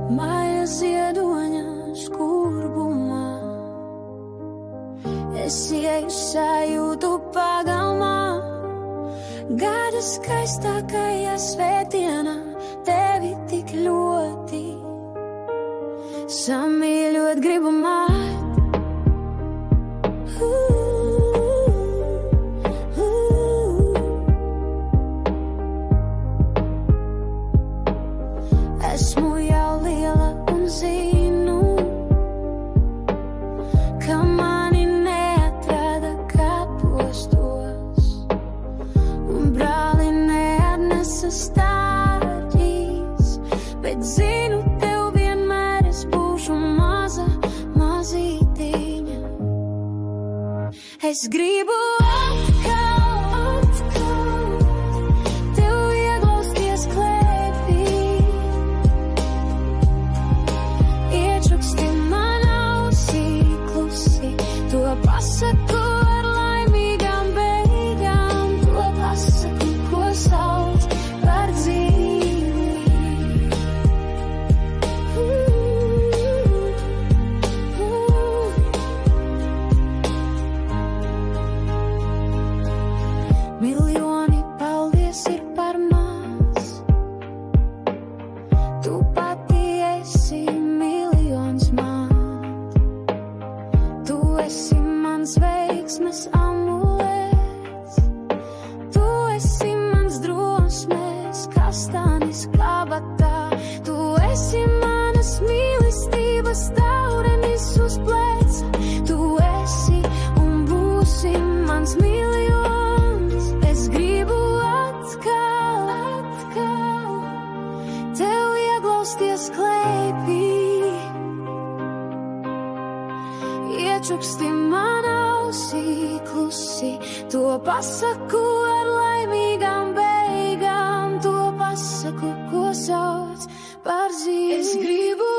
Maija ziedoņa skurbumā. Es ieju sajūtu pagalmā, gada skaistākajā svētdienā, tevi tik ļoti samīļot gribu māt. Esmu jau liela un zinu, ka mani neatrada kapostos, un brāli neatnesa stārķīs, bet zinu, tev vienmēr es būšu maza, mazītiņa. Es gribu atkal tev ieglausties klēpī, iečuksti man ausī klusi, to pasaku ar laimīgām beigām, to pasaku, ko sauc par dzīvi. Miljoni paldies ir par maz, tu pati esi miljons man. Tu esi mans veiksmes amulets, tu esi mans drosmes kastanis kabatā, tu esi manas mīlestības taurenis uz pleca, tu esi un būsi mans miljons. Es gribu atkal tev ieglausties klēpī, iečuksti man ausī klusi, to pasaku ar laimīgām beigām, to pasaku, ko sauc par dzīvi. Es gribu